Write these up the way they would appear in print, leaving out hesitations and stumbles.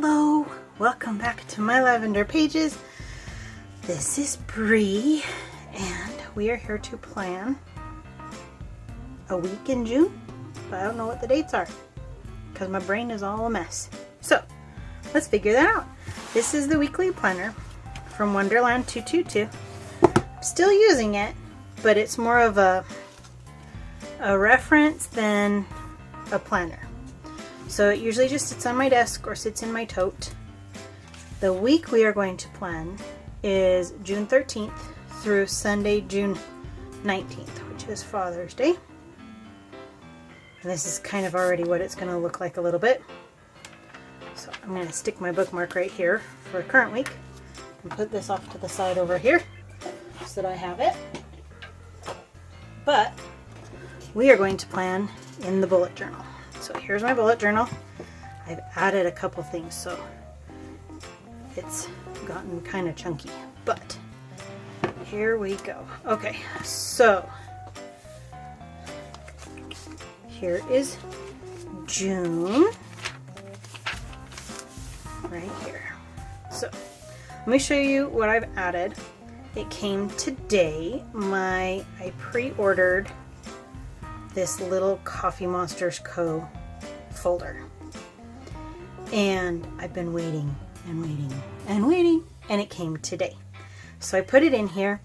Hello, welcome back to my lavender pages. This is Bree and we are here to plan a week in June, but I don't know what the dates are because my brain is all a mess. So let's figure that out. This is the weekly planner from Wonderland222. I'm still using it, but it's more of a reference than a planner. So it usually just sits on my desk or sits in my tote. The week we are going to plan is June 13th through Sunday, June 19th, which is Father's Day. And this is kind of already what it's going to look like a little bit. So I'm going to stick my bookmark right here for current week and put this off to the side over here so that I have it. But we are going to plan in the bullet journal. So here's my bullet journal. I've added a couple things, so it's gotten kind of chunky, but here we go. Okay, so here is June right here. So let me show you what I've added. It came today. I pre-ordered this little TheCoffeeMonsterzCo folder, and I've been waiting and waiting and waiting, and it came today. So I put it in here,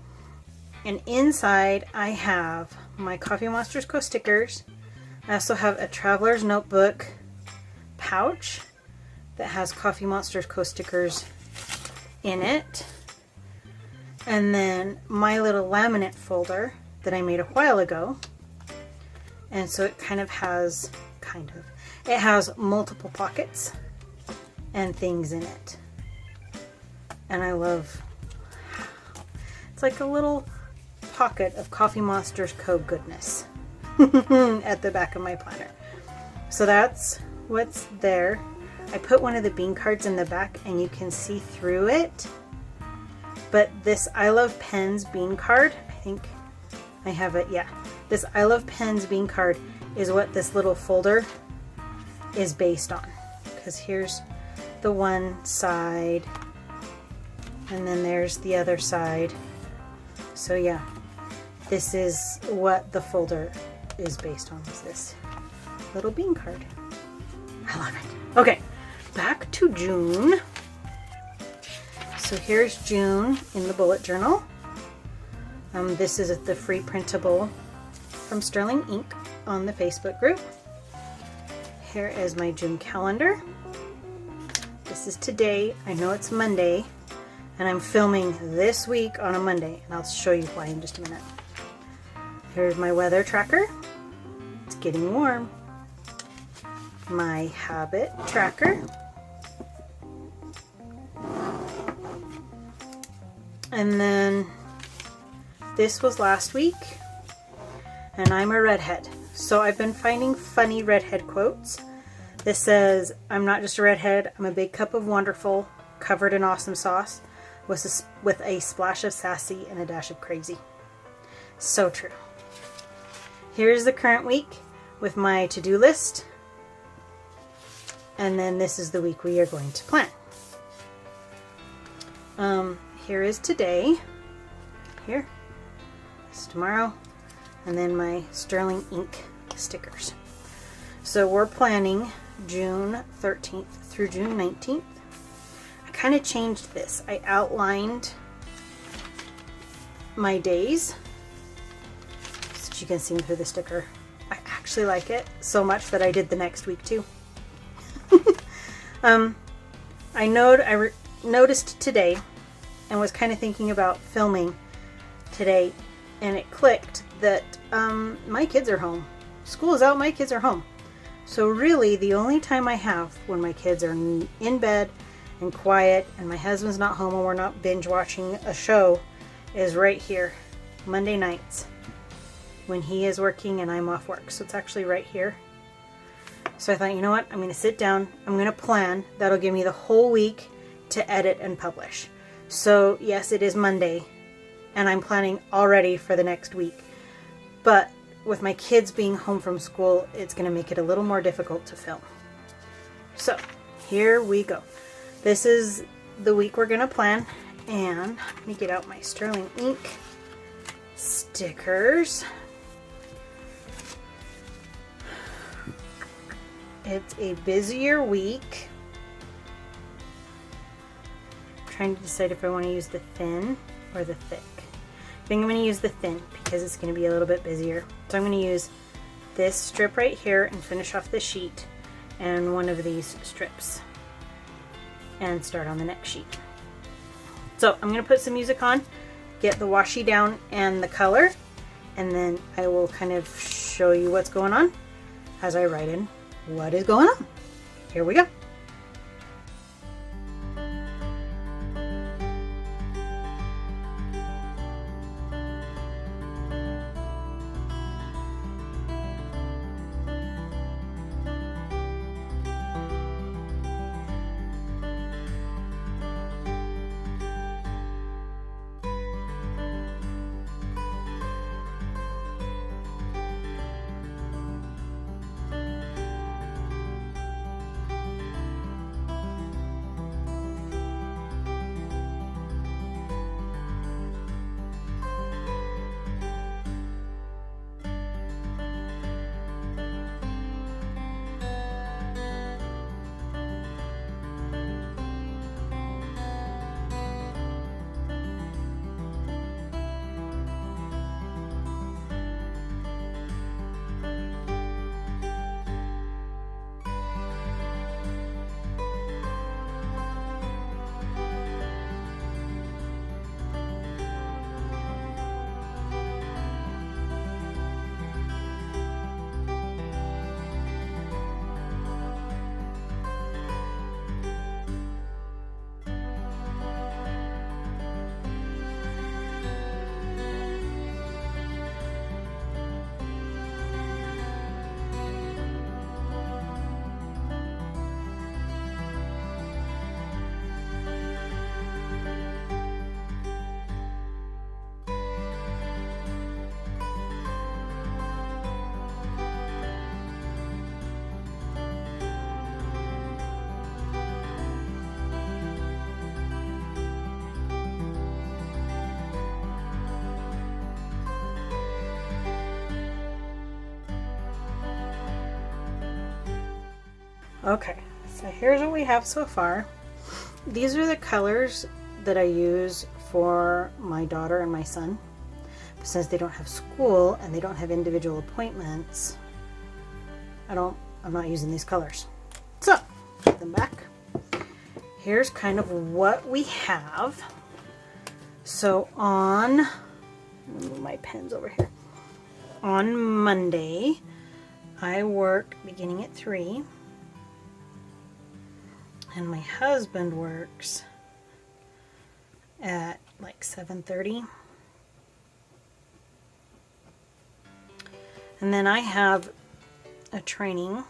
and inside I have my TheCoffeeMonsterzCo stickers. I also have a traveler's notebook pouch that has TheCoffeeMonsterzCo stickers in it, and then my little laminate folder that I made a while ago. And so it kind of has, it has multiple pockets and things in it. And I love, it's like a little pocket of TheCoffeeMonsterzCo goodness at the back of my planner. So that's what's there. I put one of the bean cards in the back and you can see through it. But this I Love Pens bean card, I think I have it, yeah. This I Love Pens bean card is what this little folder is based on. Because here's the one side, and then there's the other side. So yeah, this is what the folder is based on, is this little bean card. I love it. Okay, back to June. So here's June in the bullet journal. This is the free printable from Sterling Ink on the Facebook group. Here is my June calendar. This is today. I know it's Monday, and I'm filming this week on a Monday, and I'll show you why in just a minute. Here's my weather tracker. It's getting warm. My habit tracker. And then this was last week, and I'm a redhead. So I've been finding funny redhead quotes. This says, "I'm not just a redhead, I'm a big cup of wonderful, covered in awesome sauce, with a splash of sassy and a dash of crazy." So true. Here's the current week with my to-do list. And then this is the week we are going to plan. Here is today. Here. It's tomorrow. And then my Sterling Ink stickers. So we're planning June 13th through June 19th. I kind of changed this. I outlined my days so that you can see them through the sticker. I actually like it so much that I did the next week too. I noticed today and was kind of thinking about filming today, and it clicked that my kids are home. School is out, my kids are home. So really the only time I have when my kids are in bed and quiet and my husband's not home and we're not binge watching a show is right here, Monday nights, when he is working and I'm off work. So it's actually right here. So I thought, you know what, I'm going to sit down, I'm going to plan. That'll give me the whole week to edit and publish. So yes, it is Monday, and I'm planning already for the next week. But with my kids being home from school, it's going to make it a little more difficult to film. So here we go. this is the week we're gonna plan, and let me get out my sterling ink stickers. It's a busier week. I'm trying to decide if I want to use the thin or the thick. I think I'm going to use the thin because it's going to be a little bit busier. So I'm going to use this strip right here and finish off the sheet and one of these strips and start on the next sheet. So I'm going to put some music on, get the washi down and the color, and then I will kind of show you what's going on as I write in what is going on. Here we go. Okay, so here's what we have so far. These are the colors that I use for my daughter and my son. But since they don't have school and they don't have individual appointments, I'm not using these colors. So, put them back. Here's kind of what we have. So on, let me move my pens over here. On Monday, I work beginning at 3. And my husband works at like 7:30. And then I have a training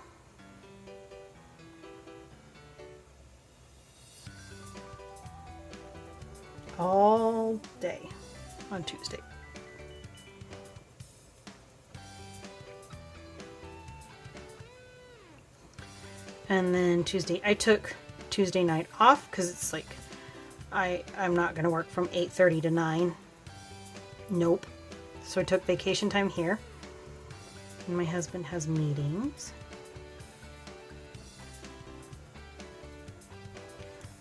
all day on Tuesday. And then Tuesday, I took Tuesday night off because it's like I'm not going to work from 8:30 to 9. Nope. So I took vacation time here. And my husband has meetings.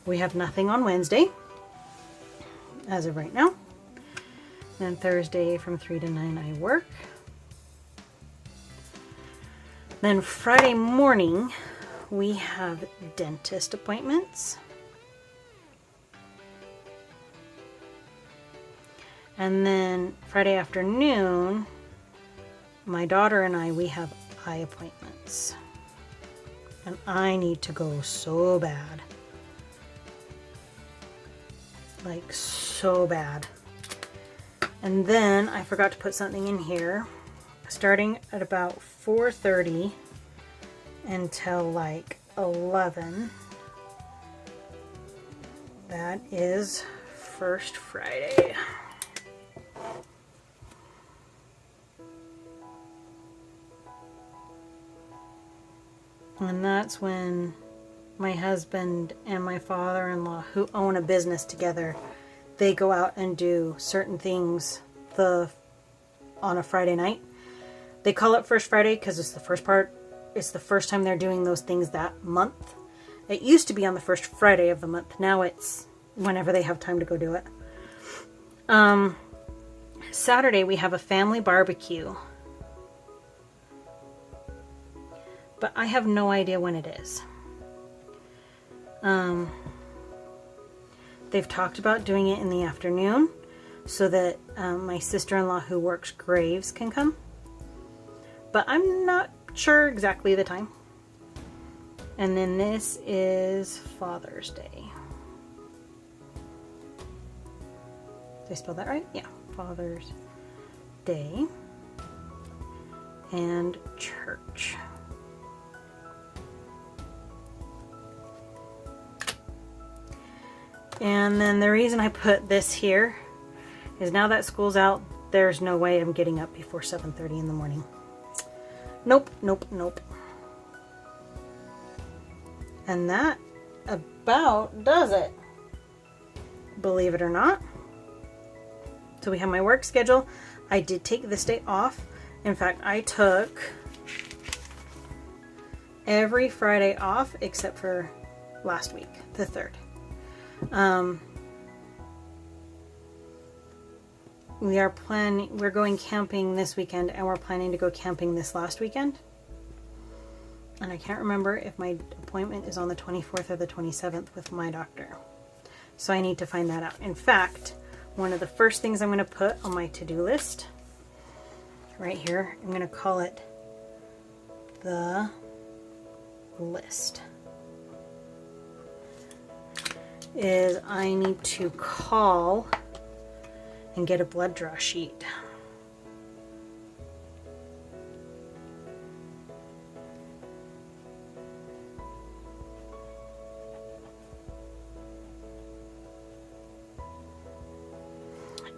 We have nothing on Wednesday as of right now. Then Thursday from 3 to 9 I work. Then Friday morning we have dentist appointments. And then Friday afternoon, my daughter and we have eye appointments. And I need to go so bad. Like so bad. And then I forgot to put something in here. Starting at about 4:30 until like 11. That is First Friday. And that's when my husband and my father-in-law, who own a business together, they go out and do certain things on a Friday night. They call it First Friday because it's the first time they're doing those things that month. It used to be on the first Friday of the month. Now it's whenever they have time to go do it. Saturday we have a family barbecue. But I have no idea when it is. They've talked about doing it in the afternoon so that my sister-in-law who works graves can come. But I'm not sure exactly the time. And then this is Father's Day. Did I spell that right? Yeah, Father's Day and church. And then the reason I put this here is now that school's out, there's no way I'm getting up before 7:30 in the morning. Nope, nope, nope. And that about does it. Believe it or not. So we have my work schedule. I did take this day off. In fact, I took every Friday off except for last week, the 3rd. We're going camping this weekend, and we're planning to go camping this last weekend. And I can't remember if my appointment is on the 24th or the 27th with my doctor. So I need to find that out. In fact, one of the first things I'm going to put on my to-do list, right here, I'm going to call it the list, is I need to call and get a blood draw sheet.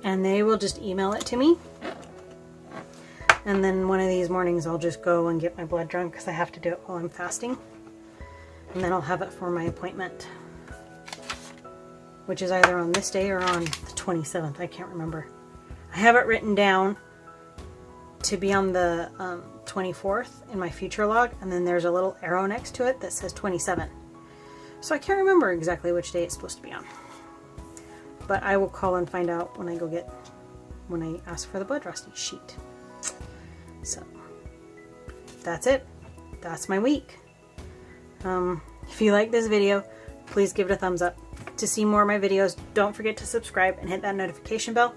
And they will just email it to me. And then one of these mornings I'll just go and get my blood drawn because I have to do it while I'm fasting. And then I'll have it for my appointment, which is either on this day or on the 27th. I can't remember. I have it written down to be on the 24th in my future log, and then there's a little arrow next to it that says 27. So I can't remember exactly which day it's supposed to be on. But I will call and find out when I ask for the blood draw sheet. So that's it. That's my week. If you like this video, please give it a thumbs up. To see more of my videos, don't forget to subscribe and hit that notification bell.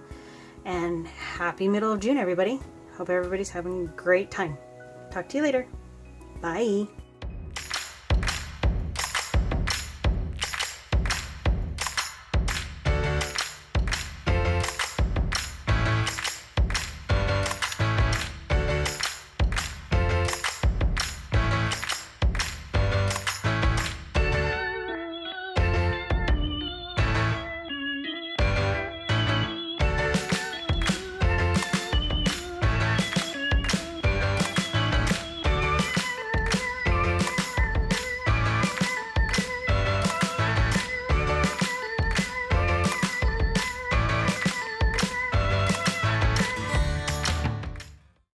And happy middle of June, everybody. Hope everybody's having a great time. Talk to you later. Bye.